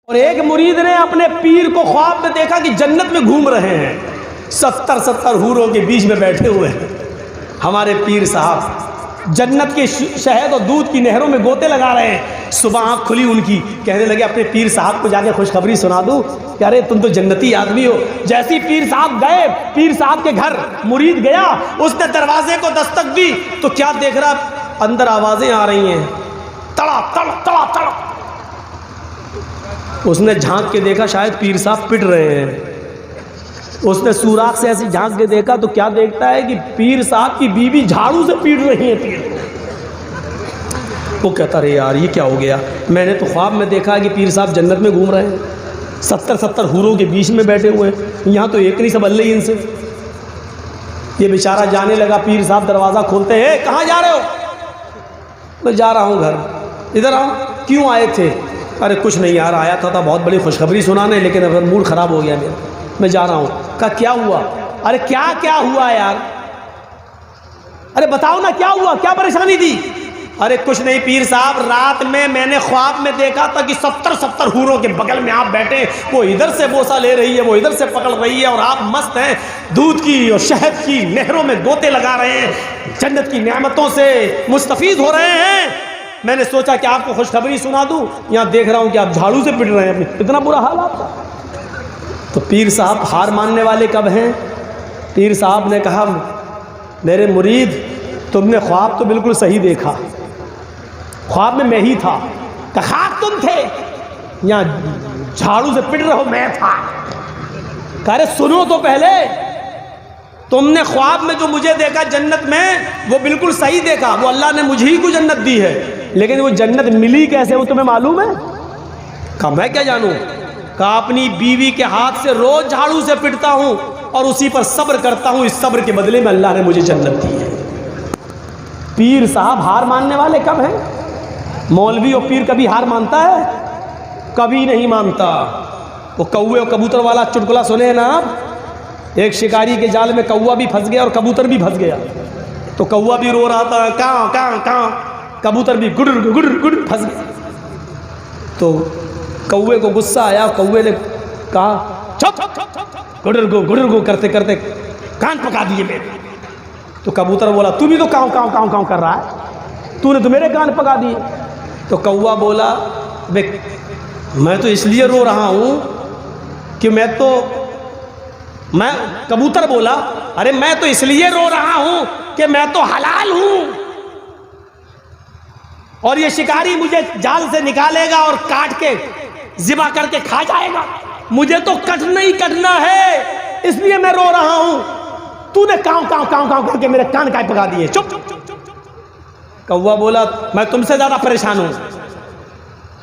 और एक मुरीद ने अपने पीर को ख्वाब में देखा कि जन्नत में घूम रहे हैं, 70 हूरों के बीच में बैठे हुए हैं। हमारे पीर साहब जन्नत के शहद और दूध की नहरों में गोते लगा रहे हैं। सुबह आँख खुली उनकी, कहने लगे अपने पीर साहब को जाके खुशखबरी सुना दूँ कि अरे तुम तो जन्नती आदमी हो। जैसे ही पीर साहब गए, पीर साहब के घर मुरीद गया, उसने दरवाजे को दस्तक दी तो क्या देख रहा, अंदर आवाज़ें आ रही हैं, तड़ा तड़ा तड़ा तड़ा। उसने झांक के देखा शायद पीर साहब पिट रहे हैं। उसने सुराख से ऐसे झांक के देखा तो क्या देखता है कि पीर साहब की बीवी झाड़ू से पीट रही है पीर को। वो कहता रहे यार ये क्या हो गया, मैंने तो ख्वाब में देखा कि पीर साहब जन्नत में घूम रहे हैं, 70 हूरों के बीच में बैठे हुए हैं, यहाँ तो एक नहीं सब अल्लाह ही इनसे। ये बेचारा जाने लगा, पीर साहब दरवाज़ा खोलते हैं, कहाँ जा रहे हो? मैं जा रहा हूँ घर। इधर आओ। क्यों आए थे? अरे कुछ नहीं यार, आया था बहुत बड़ी खुशखबरी सुनाने, लेकिन अब मूड ख़राब हो गया मेरा, मैं जा रहा हूँ। कहा क्या हुआ? अरे क्या क्या हुआ यार, अरे बताओ ना क्या हुआ, क्या परेशानी थी? अरे कुछ नहीं पीर साहब, रात में मैंने ख्वाब में देखा था कि 70 हूरों के बगल में आप बैठे, वो इधर से बोसा ले रही है, वो इधर से पकड़ रही है, और आप मस्त हैं, दूध की और शहद की नहरों में गोते लगा रहे हैं, जन्नत की नेमतों से मुस्तफीद हो रहे हैं। मैंने सोचा कि आपको खुशखबरी सुना दूं, यहाँ देख रहा हूँ कि आप झाड़ू से पिट रहे हैं, इतना बुरा हाल आपका। तो पीर साहब हार मानने वाले कब हैं? पीर साहब ने कहा मेरे मुरीद, तुमने ख्वाब तो बिल्कुल सही देखा, ख्वाब में मैं ही था। कहा तुम थे? यहाँ झाड़ू से पिट रहे हो, मैं था। कह रहे सुनो तो पहले, तुमने ख्वाब में जो मुझे देखा जन्नत में, वो बिल्कुल सही देखा, वो अल्लाह ने मुझे ही को जन्नत दी है, लेकिन वो जन्नत मिली कैसे वो तुम्हें मालूम है? कहा मैं क्या जानूं। कहा अपनी बीवी के हाथ से रोज झाड़ू से पिटता हूं और उसी पर सब्र करता हूं, इस सब्र के बदले में अल्लाह ने मुझे जन्नत दी है। पीर साहब हार मानने वाले कब हैं? मौलवी और पीर कभी हार मानता है? कभी नहीं मानता। वो कौवे और कबूतर वाला चुटकुला सुने हैं ना आप? एक शिकारी के जाल में कौवा भी फंस गया और कबूतर भी फंस गया। तो कौवा भी रो रहा था कां कां कां, कबूतर भी गुड़ गुड़ गुड़ फंस गया। तो कौवे को गुस्सा आया, कौवे ने कहा चुप, गुड़ गो करते करते कान पका दिए मेरे। तो कबूतर बोला तू भी तो कांव कांव कांव कांव कर रहा है, तूने तो मेरे कान पका दिए। तो कौवा बोला मैं तो इसलिए रो रहा हूं कि मैं कबूतर बोला अरे मैं तो इसलिए रो रहा हूं कि मैं तो हलाल हूं, और ये शिकारी मुझे जाल से निकालेगा और काट के ज़िबा करके खा जाएगा, मुझे तो कटना ही कटना है, इसलिए मैं रो रहा हूं। तूने कांव कांव कांव कांव करके मेरे कान काय पका दिए। चुप। कौवा बोला मैं तुमसे ज्यादा परेशान हूं।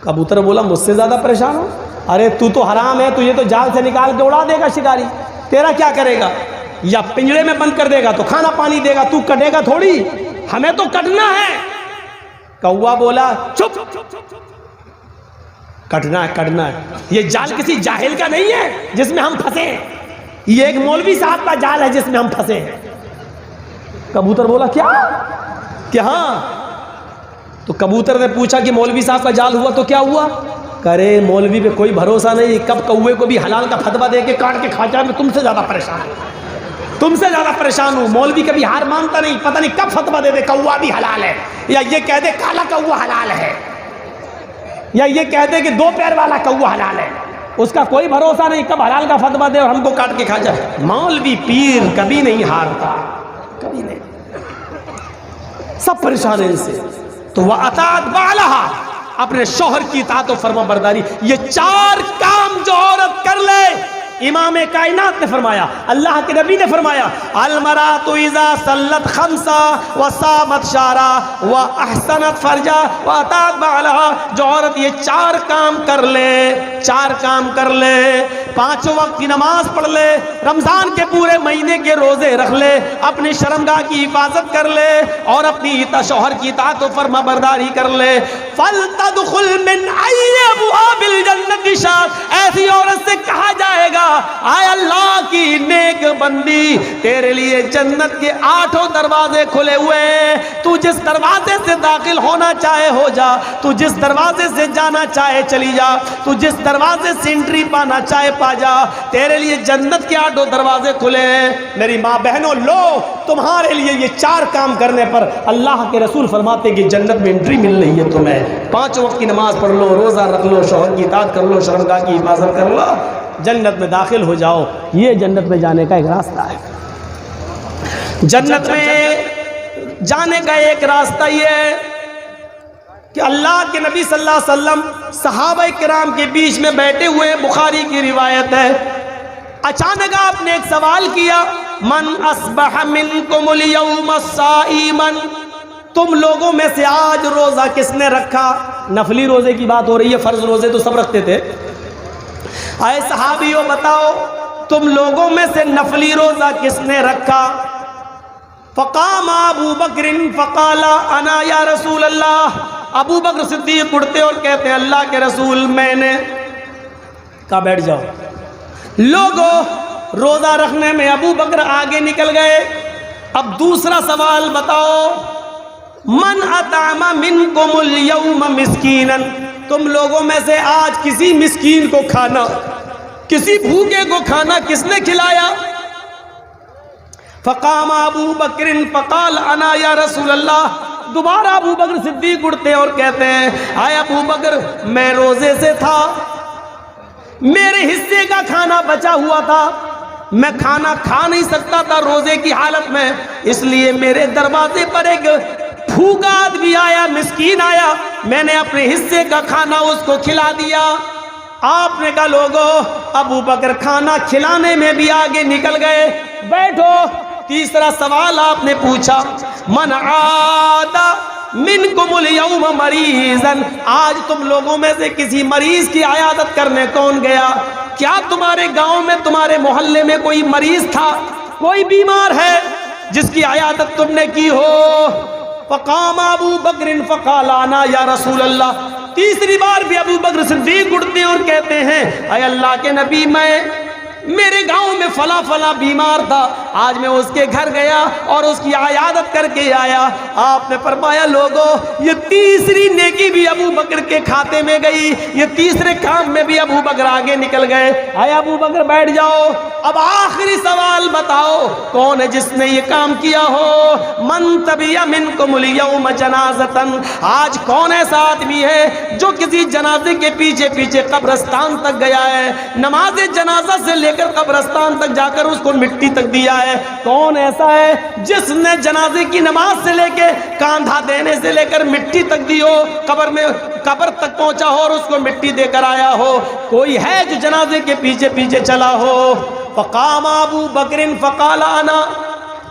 कबूतर बोला मुझसे ज्यादा परेशान हो? अरे तू तो हराम है, तुझे तो जाल से निकाल के उड़ा देगा शिकारी, तेरा क्या करेगा? या पिंजरे में बंद कर देगा तो खाना पानी देगा, तू कटेगा थोड़ी, हमें तो कटना है। कौवा बोला चुप, कटना है कटना है, ये जाल किसी जाहिल का नहीं है जिसमें हम फंसे हैं, ये एक मौलवी साहब का जाल है जिसमें हम फंसे हैं। कबूतर बोला क्या कि हाँ? तो कबूतर ने पूछा कि मौलवी साहब का जाल हुआ तो क्या हुआ? करे मौलवी पे कोई भरोसा नहीं, कब कौवे को भी हलाल का फतवा दे के काट के खा जाए। मैं तुमसे ज्यादा परेशान हूं, तुमसे ज्यादा परेशान हूं। मौलवी कभी हार मानता नहीं, पता नहीं कब फतवा दे दे कौवा भी हलाल है, या ये कह दे काला कौवा हलाल है, या ये कह दे कि 2 पैर वाला कौवा हलाल है। उसका कोई भरोसा नहीं, कब हलाल का फतवा दे और हमको काट के खा जाए। मौलवी पीर कभी नहीं हारता, कभी नहीं, सब परेशान है इनसे। तो वह अतात बालहा, अपने शौहर की इताअत और फर्मा बरदारी, ये 4 काम जो औरत कर ले, इमाम कायनात ने फरमाया, अल्लाह के नबी ने फरमाया अलमरातु इज़ा सल्लत खम्सा व सामत शारा व अहसनत फरजा व अतात बालहा, जो औरत ये 4 काम कर ले, 4 काम कर ले, 5 वक्त की नमाज पढ़ ले, रमजान के पूरे महीने के रोजे रख ले, अपनी शर्मगाह की हिफाजत कर ले और अपनी शौहर की इताअत और फर्मा बरदारी कर ले, फल तदखुल मिन अय्यि अबवाबिल जन्नति शाद, ऐसी औरत से कहा जाएगा आय अल्लाह की नेक बंदी, तेरे लिए जन्नत के 8 दरवाजे खुले हुए हैं। तू जिस दरवाजे से दाखिल होना चाहे हो जा, तू जिस दरवाजे से जाना चाहे चली जा, तू जिस दरवाजे से एंट्री पाना चाहे पा जा। तेरे लिए जन्नत के 8 दरवाजे खुले हैं। मेरी माँ बहनों, लो तुम्हारे लिए ये 4 काम करने पर अल्लाह के रसूल फरमाते कि जन्नत में एंट्री मिल रही है तुम्हें। 5 वक्त की नमाज पढ़ लो, रोज़ा रख लो, शौहर की इताअत कर लो, शर्मगाह की हिफाजत कर लो, जन्नत में दाखिल हो जाओ। ये जन्नत में जाने का एक रास्ता है। जन्नत में जाने का एक रास्ता ये है कि अल्लाह के नबी सल्लल्लाहु अलैहि वसल्लम सहाबा किराम के बीच में बैठे हुए हैं, बुखारी की रिवायत है। अचानक आपने एक सवाल किया, मन अस्बह मिनकुमुल यौम साइमन, तुम लोगों में से आज रोजा किसने रखा? नफली रोजे की बात हो रही है, फर्ज रोजे तो सब रखते थे। आए सहाबियों बताओ, तुम लोगों में से नफली रोजा किसने रखा? फ़क़ाम अबू बकरिन फ़क़ाला अना या रसूल अल्लाह। अबू बकर सिद्दीक़ उठते और कहते हैं अल्लाह के रसूल मैंने। कहा बैठ जाओ। लोगों, रोजा रखने में अबू बकर आगे निकल गए। अब दूसरा सवाल बताओ, मन अतामा मिनकुमुल यौम मिस्कीनन, तुम लोगों में से आज किसी मिस्कीन को खाना, किसी भूखे को खाना किसने खिलाया? फ़क़ाम अबू बकरिन फ़क़ाल अना या रसूल अल्लाह। दोबारा अबू बकर सिद्दीक़ उठते और कहते हैं आए अबू बकर, मैं रोजे से था, मेरे हिस्से का खाना बचा हुआ था, मैं खाना खा नहीं सकता था रोजे की हालत में, इसलिए मेरे दरवाजे पर एक भूखा आदमी आया, मिस्कीन आया, मैंने अपने हिस्से का खाना उसको खिला दिया। आपने कहा लोगों, अबू बकर खाना खिलाने में भी आगे निकल गए। बैठो। तीसरा सवाल आपने पूछा, मन आदा मिनकुमुल यौम मरीज़न, आज तुम लोगों में से किसी मरीज की आयादत करने कौन गया? क्या तुम्हारे गांव में, तुम्हारे मोहल्ले में कोई मरीज था, कोई बीमार है जिसकी आयादत तुमने की हो? फ़क़ाम अबू बकरिन फ़क़ाल अना या रसूल अल्लाह। तीसरी बार भी अबू बकर सिद्दीक़ उठते हैं और कहते हैं अय अल्लाह के नबी, मैं मेरे गांव में फला फला बीमार था, आज मैं उसके घर गया और उसकी आयादत करके आया। आपने फरमाया लोगों, ये तीसरी नेकी भी अबू बकर के खाते में गई, ये तीसरे काम में भी अबू बकर आगे निकल गए। आए अबू बकर बैठ जाओ। अब आखिरी सवाल बताओ, कौन है जिसने ये काम किया हो? मन तबिया मिनकुमुल यौम जनाज़तन, आज कौन ऐसा आदमी है जो किसी जनाजे के पीछे पीछे कब्रिस्तान तक गया है, नमाज जनाजा से कब्रिस्तान तक जाकर उसको मिट्टी तक दिया है? कौन ऐसा है जिसने जनाजे की नमाज से लेके कांधा देने से लेकर मिट्टी तक दी हो, कब्र तक पहुंचा हो और उसको मिट्टी देकर आया हो? कोई है जो जनाजे के पीछे पीछे चला हो? फ़क़ाम अबू बकरिन फ़क़ाल अना।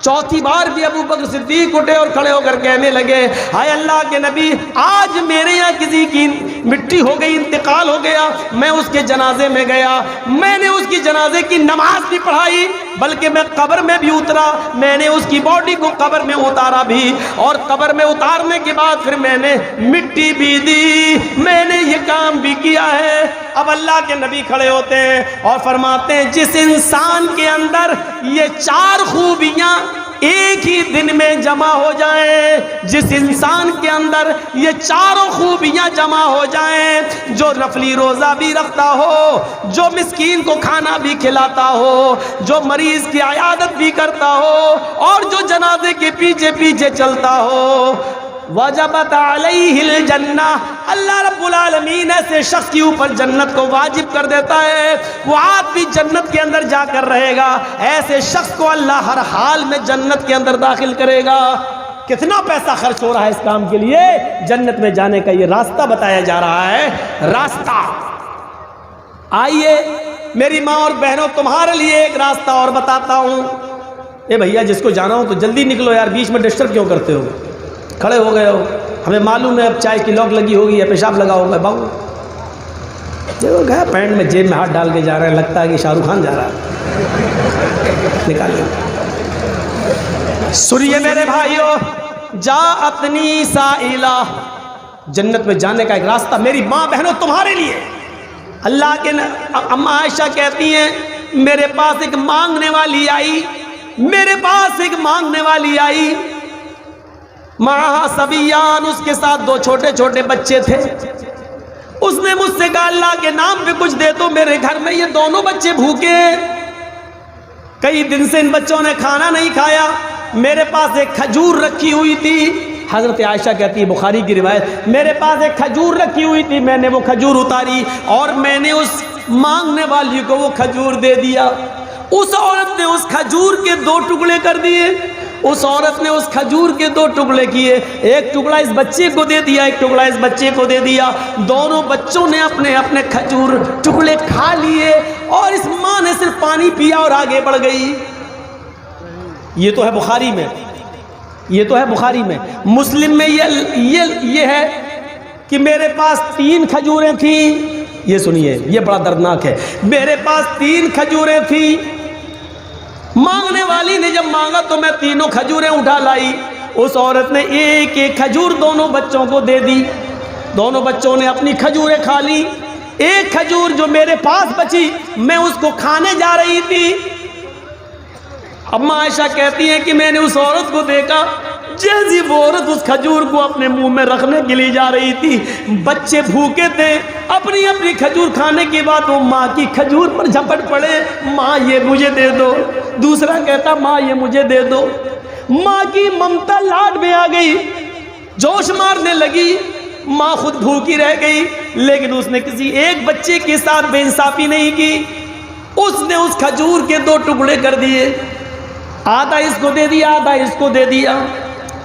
चौथी बार भी अबू बकर सिद्दीक़ उठे और खड़े होकर कहने लगे हाय अल्लाह के नबी, आज मेरे यहाँ किसी की मिट्टी हो गई, इंतकाल हो गया, मैं उसके जनाजे में गया, मैंने उसकी जनाजे की नमाज भी पढ़ाई, बल्कि मैं कब्र में भी उतरा, मैंने उसकी बॉडी को कब्र में उतारा भी, और कब्र में उतारने के बाद फिर मैंने मिट्टी भी दी, मैंने ये काम भी किया है। अब अल्लाह के नबी खड़े होते हैं और फरमाते हैं जिस इंसान के अंदर ये 4 खूबियां एक ही दिन में जमा हो जाएं, जिस इंसान के अंदर ये 4 खूबियां जमा हो जाएं, जो नफली रोज़ा भी रखता हो, जो मिस्कीन को खाना भी खिलाता हो, जो मरीज की आयादत भी करता हो, और जो जनाजे के पीछे पीछे चलता हो, वजबत अलैहिल जन्नह, अल्लाह रब्बुल आलमीन ऐसे शख्स के ऊपर जन्नत को वाजिब कर देता है। वो आदमी जन्नत के अंदर जाकर रहेगा, ऐसे शख्स को अल्लाह हर हाल में जन्नत के अंदर दाखिल करेगा। कितना पैसा खर्च हो रहा है इस काम के लिए? जन्नत में जाने का ये रास्ता बताया जा रहा है। रास्ता, आइए मेरी माँ और बहनों, तुम्हारे लिए एक रास्ता और बताता हूँ। ए भैया, जिसको जाना हो तो जल्दी निकलो यार, बीच में डिस्टर्ब क्यों करते हो? खड़े हो गए हो, हमें मालूम है अब चाय की लॉक लगी होगी या पेशाब लगा होगा। बाबू देखो, गया पैंट में जेब में हाथ डाल के जा रहे हैं, लगता है कि शाहरुख खान जा रहा है। निकालिए। सुनिए मेरे भाइयों, जा अपनी साइला, जन्नत में जाने का एक रास्ता मेरी माँ बहनों तुम्हारे लिए। अल्लाह के अम्मा आयशा कहती हैं मेरे पास एक मांगने वाली आई, मेरे पास एक मांगने वाली आई। माहा सबियान, उसके साथ दो छोटे छोटे बच्चे थे। उसने मुझसे कहा अल्लाह के नाम पे कुछ दे दो, मेरे घर में ये दोनों बच्चे भूखे हैं, कई दिन से इन बच्चों ने खाना नहीं खाया। मेरे पास एक खजूर रखी हुई थी। हजरत आयशा कहती है, बुखारी की रिवायत, मेरे पास एक खजूर रखी हुई थी, मैंने वो खजूर उतारी और मैंने उस मांगने वाली को वो खजूर दे दिया। उस औरत ने उस खजूर के दो टुकड़े कर दिए। उस औरत ने उस खजूर के दो टुकड़े किए, एक टुकड़ा इस बच्चे को दे दिया, एक टुकड़ा इस बच्चे को दे दिया। दोनों बच्चों ने अपने अपने खजूर टुकड़े खा लिए और इस माँ ने सिर्फ पानी पिया और आगे बढ़ गई। ये तो है बुखारी में, ये तो है बुखारी में। मुस्लिम में ये है कि मेरे पास 3 खजूरें थी। ये सुनिए, ये बड़ा दर्दनाक है। मेरे पास 3 खजूरें थी, मांगने वाली ने जब मांगा तो मैं तीनों खजूरें उठा लाई। उस औरत ने एक एक खजूर दोनों बच्चों को दे दी। दोनों बच्चों ने अपनी खजूरें खा ली। एक खजूर जो मेरे पास बची, मैं उसको खाने जा रही थी। अम्मा आयशा कहती है कि मैंने उस औरत को देखा, जैसी वो औरत उस खजूर को अपने मुंह में रखने के लिए जा रही थी, बच्चे भूखे थे, अपनी अपनी खजूर खाने के बाद वो माँ की खजूर पर झपट पड़े, माँ ये मुझे दे दो। दूसरा कहता माँ ये मुझे दे दो। माँ की ममता लाड में आ गई, जोश मारने लगी। माँ खुद भूखी रह गई, लेकिन उसने किसी एक बच्चे के साथ बेइंसाफी नहीं की। उसने उस खजूर के 2 टुकड़े कर दिए, आधा इसको दे दिया, आधा इसको दे दिया।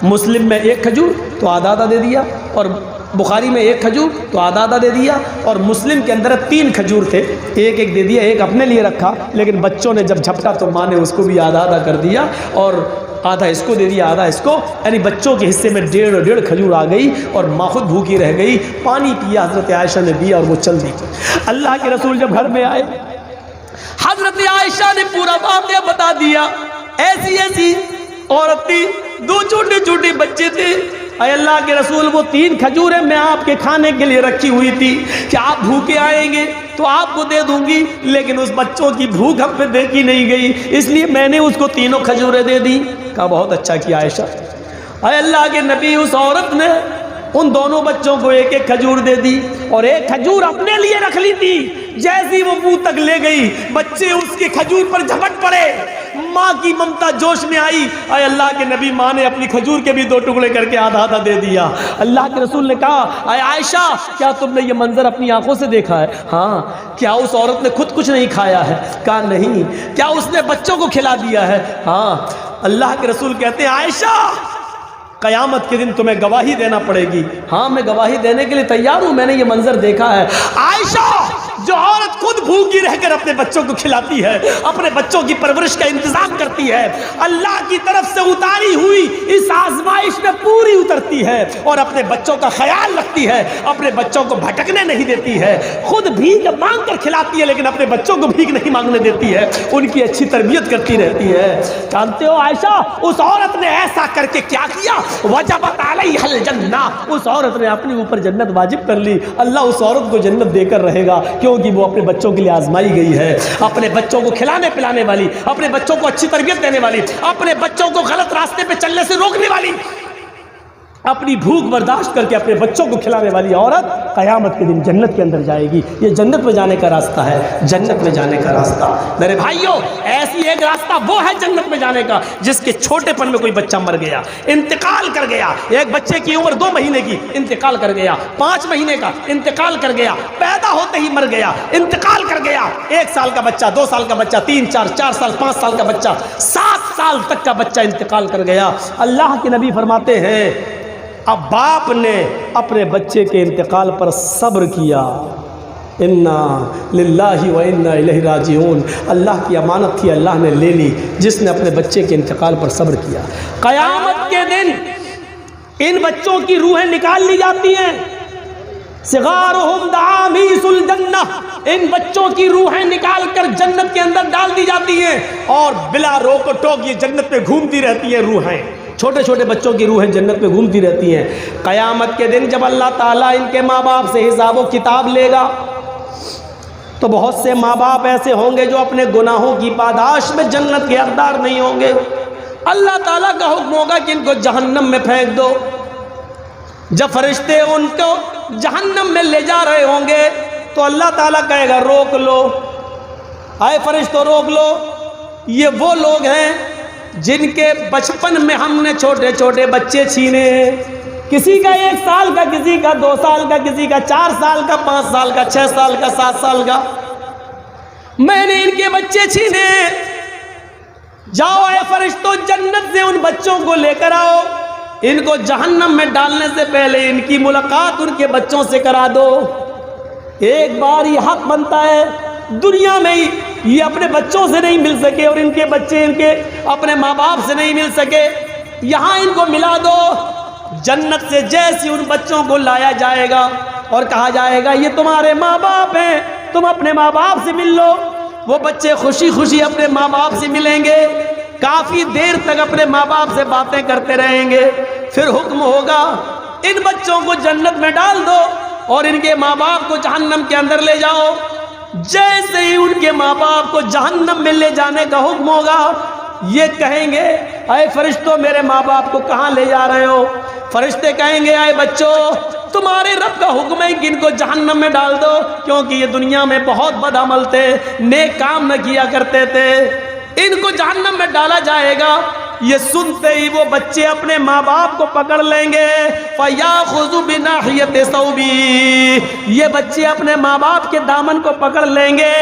मुस्लिम में 1 खजूर तो आधा आधा दे दिया, और बुखारी में 1 खजूर तो आधा आधा दे दिया, और मुस्लिम के अंदर 3 खजूर थे, एक एक दे दिया, एक अपने लिए रखा। लेकिन बच्चों ने जब झपटा तो माँ ने उसको भी आधा आधा कर दिया, और आधा इसको दे दिया, आधा इसको। यानी बच्चों के हिस्से में 1.5 खजूर आ गई, और माँ खुद भूखी रह गई। पानी पिया हजरत आयशा ने दिया और वो चल दी। अल्लाह के रसूल जब घर में आए, हजरत आयशा ने पूरा वाक़या बता दिया। ऐसी ऐसी औरत थी, 2 छोटे छोटे बच्चे थे। अल्लाह के रसूल, वो 3 खजूरें मैं आपके खाने के लिए रखी हुई थी, कि आप भूखे आएंगे तो आपको दे दूंगी, लेकिन उस बच्चों की भूख हम पे देखी नहीं गई, इसलिए मैंने उसको 3 खजूरें दे दी। कहा बहुत अच्छा किया आयशा। अल्लाह के नबी, उस औरत ने उन दोनों बच्चों को 1 खजूर दे दी और 1 खजूर अपने लिए रख ली थी। जैसी वो मुंह तक ले गई, बच्चे उसके खजूर पर झपट पड़े। माँ की ममता जोश में आई। अल्लाह के नबी, माँ ने अपनी खजूर के भी 2 टुकड़े करके आधा आधा दे दिया। अल्लाह के रसूल ने कहा, आयशा क्या तुमने ये मंजर अपनी आंखों से देखा है? हाँ। क्या उस औरत ने खुद कुछ नहीं खाया है? कहा नहीं। क्या उसने बच्चों को खिला दिया है? हाँ। अल्लाह के रसूल कहते हैं, आयशा कयामत के दिन तुम्हें गवाही देना पड़ेगी। हाँ, मैं गवाही देने के लिए तैयार हूं, मैंने ये मंजर देखा है। आयशा, जो औरत खुद भूखी रहकर अपने बच्चों को खिलाती है, अपने बच्चों की परवरिश का इंतजाम करती है, अल्लाह की तरफ से उतारी हुई इस आजमाइश में पूरी उतरती है और अपने बच्चों का ख्याल रखती है, अपने बच्चों को भटकने नहीं देती है, खुद भीख मांग कर खिलाती है, लेकिन अपने बच्चों को भीख नहीं मांगने देती है, उनकी अच्छी तरबियत करती रहती है। जानते हो आयशा, उस औरत ने ऐसा करके क्या किया? वजबत अलैहिल जन्नह, उस औरत ने अपने ऊपर जन्नत वाजिब कर ली। अल्लाह उस औरत को जन्नत देकर रहेगा, क्योंकि वो अपने बच्चों के लिए आजमाई गई है, अपने बच्चों को खिलाने पिलाने वाली, अपने बच्चों को अच्छी तरबियत देने वाली, अपने बच्चों को गलत रास्ते पे चलने से रोकने वाली, अपनी भूख बर्दाश्त करके अपने बच्चों को खिलाने वाली औरत कयामत के दिन जन्नत के अंदर जाएगी। ये जन्नत में जाने का रास्ता है, जन्नत में जाने का रास्ता। मेरे भाइयों, ऐसी एक रास्ता वो है जन्नत में जाने का, जिसके छोटेपन में कोई बच्चा मर गया, इंतकाल कर गया। एक बच्चे की उम्र 2 महीने की, इंतकाल कर गया। 5 महीने का, इंतकाल कर गया। पैदा होते ही मर गया, इंतकाल कर गया। 1 साल का बच्चा, 2 साल का बच्चा, 3, 4 साल, 5 साल का बच्चा, 7 साल तक का बच्चा इंतकाल कर गया। अल्लाह के नबी फरमाते हैं, अब बाप ने अपने बच्चे के इंतकाल पर सब्र किया। इन्ना लिल्लाहि व इन्ना इलैहि राजिऊन, अल्लाह की अमानत थी, अल्लाह ने ले ली, जिसने अपने बच्चे के इंतकाल पर सब्र किया। क़यामत के दिन इन बच्चों की रूहें निकाल ली जाती हैं। सिगारुहुम दामीसुल जन्नह, इन बच्चों की रूहें निकाल कर जन्नत के अंदर डाल दी जाती हैं और बिला रोक टोक ये जन्नत में घूमती रहती हैं। रूहें, छोटे छोटे बच्चों की रूहें जन्नत में घूमती रहती हैं। क़यामत के दिन जब अल्लाह ताला इनके माँ बाप से हिसाब व किताब लेगा, तो बहुत से माँ बाप ऐसे होंगे जो अपने गुनाहों की पादाश में जन्नत के हकदार नहीं होंगे। अल्लाह ताला का हुक्म होगा कि इनको जहन्नम में फेंक दो। जब फरिश्ते उनको जहन्नम में ले जा रहे होंगे तो अल्लाह ताला कहेगा रोक लो, आए फरिश्तों रोक लो। ये वो लोग हैं जिनके बचपन में हमने छोटे छोटे बच्चे छीने हैं, किसी का 1 साल का, किसी का 2 साल का, किसी का 4 साल का, 5 साल का, 6 साल का, 7 साल का। मैंने इनके बच्चे छीने। जाओ ऐ फरिश्तों, जन्नत से उन बच्चों को लेकर आओ। इनको जहन्नम में डालने से पहले इनकी मुलाकात उनके बच्चों से करा दो। एक बार ये हक बनता है, दुनिया में ही ये अपने बच्चों से नहीं मिल सके और इनके बच्चे इनके अपने माँ बाप से नहीं मिल सके, यहाँ इनको मिला दो। जन्नत से जैसे उन बच्चों को लाया जाएगा और कहा जाएगा ये तुम्हारे माँ बाप हैं, तुम अपने माँ बाप से मिल लो। वो बच्चे खुशी खुशी अपने माँ बाप से मिलेंगे, काफी देर तक अपने माँ बाप से बातें करते रहेंगे। फिर हुक्म होगा इन बच्चों को जन्नत में डाल दो और इनके माँ बाप को जहन्नम के अंदर ले जाओ। जैसे ही उनके माँ बाप को जहन्नम में ले जाने का हुक्म होगा, ये कहेंगे अरे फरिश्तों मेरे माँ बाप को कहाँ ले जा रहे हो? फरिश्ते कहेंगे अरे बच्चों तुम्हारे रब का हुक्म है कि इनको जहन्नम में डाल दो, क्योंकि ये दुनिया में बहुत बदअमल थे, नेक काम न किया करते थे, इनको जहन्नम में डाला जाएगा। ये सुनते ही वो बच्चे अपने माँ बाप को पकड़ लेंगे। फयाखुज़ु बिनाहियति सौबी, ये बच्चे अपने माँ बाप के दामन को पकड़ लेंगे।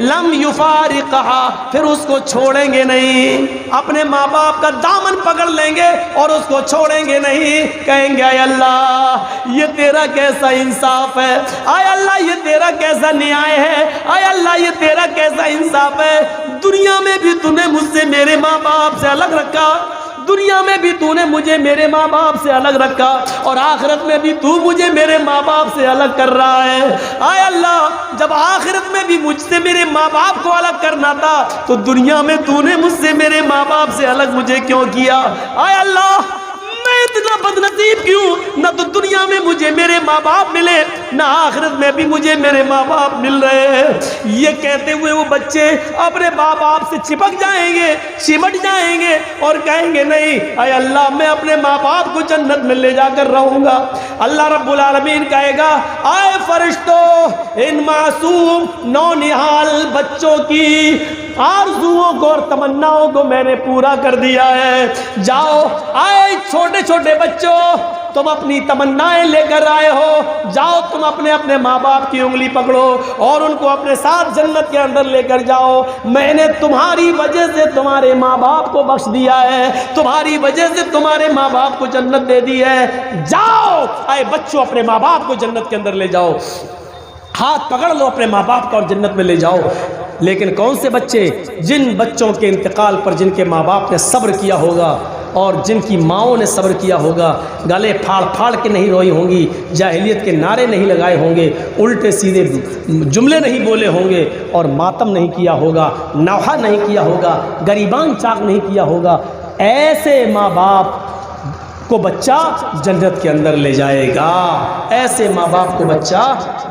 लम युफारिक़हा, फिर उसको छोड़ेंगे नहीं। अपने माँ बाप का दामन पकड़ लेंगे और उसको छोड़ेंगे नहीं। कहेंगे आय अल्लाह ये तेरा कैसा इंसाफ है, आय अल्लाह ये तेरा कैसा न्याय है, आय अल्लाह ये तेरा कैसा इंसाफ है। दुनिया में भी तूने मुझसे मेरे माँ बाप से अलग रखा, दुनिया में भी तूने मुझे मेरे माँ बाप से अलग रखा और आखिरत में भी तू मुझे मेरे माँ बाप से अलग कर रहा है। आय अल्लाह जब आखिरत में भी मुझसे मेरे माँ बाप को अलग करना था तो दुनिया में तूने मुझसे मेरे माँ बाप से अलग मुझे क्यों किया? आय अल्लाह मैं इतना बदनसीब क्यों? न तो दुनिया में मुझे मेरे माँ बाप मिले, न आखिरत में भी मुझे मेरे माँ बाप मिल रहे हैं। ये कहते हुए वो बच्चे अपने माँ बाप से चिपक जाएंगे, चिमट जाएंगे और कहेंगे नहीं अय अल्लाह मैं अपने माँ बाप को जन्नत में ले जाकर रहूंगा। अल्लाह रब्बुल आलमीन कहेगा आए फरिश्तों इन मासूम नौनिहाल बच्चों की आरज़ुओं को और तमन्नाओं को मैंने पूरा कर दिया है। जाओ आए छोटे छोटे बच्चों, तुम अपनी तमन्नाएं लेकर आए हो, जाओ तुम अपने अपने माँ बाप की उंगली पकड़ो और उनको अपने साथ जन्नत के अंदर लेकर जाओ। मैंने तुम्हारी वजह से तुम्हारे माँ बाप को बख्श दिया है, तुम्हारी वजह से तुम्हारे माँ बाप को जन्नत दे दी है। जाओ आए बच्चों अपने माँ बाप को जन्नत के अंदर ले जाओ, हाथ पकड़ लो अपने माँ बाप का और जन्नत में ले जाओ। लेकिन कौन से बच्चे? जिन बच्चों के इंतकाल पर जिनके माँ बाप ने सब्र किया होगा और जिनकी माओं ने सब्र किया होगा, गले फाड़ फाड़ के नहीं रोई होंगी, जाहिलियत के नारे नहीं लगाए होंगे, उल्टे सीधे जुमले नहीं बोले होंगे और मातम नहीं किया होगा, नौहा नहीं किया होगा, गरीबान चाक नहीं किया होगा। ऐसे माँ बाप को बच्चा जन्नत के अंदर ले जाएगा, ऐसे माँ बाप को बच्चा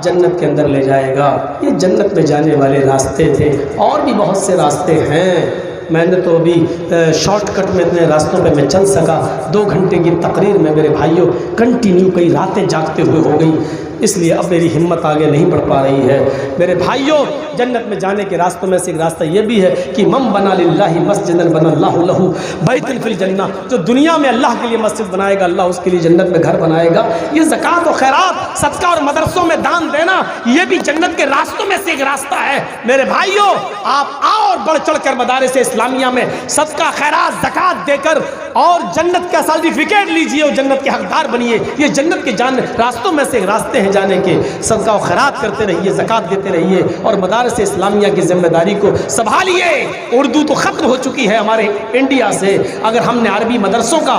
जन्नत के अंदर ले जाएगा। ये जन्नत में जाने वाले रास्ते थे, और भी बहुत से रास्ते हैं। मैंने तो अभी शॉर्टकट में इतने रास्तों पे मैं चल सका। 2 घंटे की तकरीर में मेरे भाइयों कंटिन्यू कई रातें जागते हुए हो गई, इसलिए अब मेरी हिम्मत आगे नहीं बढ़ पा रही है। मेरे भाइयों जन्नत में जाने के रास्तों में से एक रास्ता ये भी है कि मम बना लिल्लाहि मस्जिदन बनल्लाहु लहू बैतन फिल जन्नह, जो दुनिया में अल्लाह के लिए मस्जिद बनाएगा अल्लाह उसके लिए जन्नत में घर बनाएगा। ये ज़कात और खैरात, सदका और मदरसों में दान देना, ये भी जन्नत के रास्तों में से एक रास्ता है। मेरे भाइयों आप आओ और बढ़ चढ़ कर मदारिस इस्लामिया में सदका खैरात ज़कात देकर और जन्नत का सर्टिफिकेट लीजिए और जन्नत के हकदार बनिए। ये जन्नत के रास्तों में से एक रास्ते हैं जाने के। सदका और खैरात करते रहिए, ज़कात देते रहिए और मदारिस इस्लामिया की जिम्मेदारी को संभालिए। उर्दू तो ख़त्म हो चुकी है हमारे इंडिया से, अगर हमने अरबी मदरसों का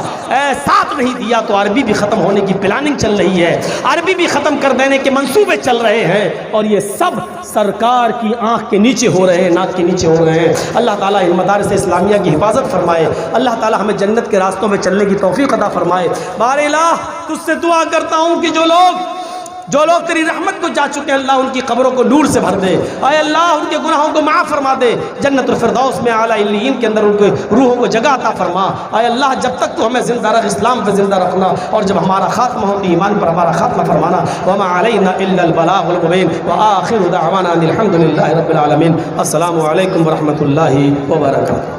साथ नहीं दिया तो अरबी भी ख़त्म होने की प्लानिंग चल रही है, अरबी भी ख़त्म कर देने के मंसूबे चल रहे हैं और ये सब सरकार की आँख के नीचे हो रहे हैं, नाक के नीचे हो रहे हैं। अल्लाह ताला इन मदारिस इस्लामिया की हिफाजत फरमाए, अल्लाह ताला हमें जन्नत के रास्तों में चलने की तौफीक अता फरमाए। बार इलाह तुझसे दुआ करता हूँ कि जो लोग जो लोग तेरी रहमत को जा चुके हैं अल्लाह उनकी कब्रों को नूर से भर दे। आए अल्लाह उनके गुनाहों को माफ़ फरमा दे, जन्नतुल फिरदौस में आला इल्लीन के अंदर उनके रूहों को जगह अता फरमा। आए अल्लाह जब तक तो हमें जिंदा रख, इस्लाम पर जिंदा रखना, और जब हमारा खात्मा हो तो ईमान पर हमारा खात्मा फरमाना। वमा अलैना इल्लल बलागुल मुबीन व आखिरु दअवाना अनिल हम्दुलिल्लाहि रब्बिल आलमीन। अस्सलामु अलैकुम व रहमतुल्लाहि व बरकातुहू।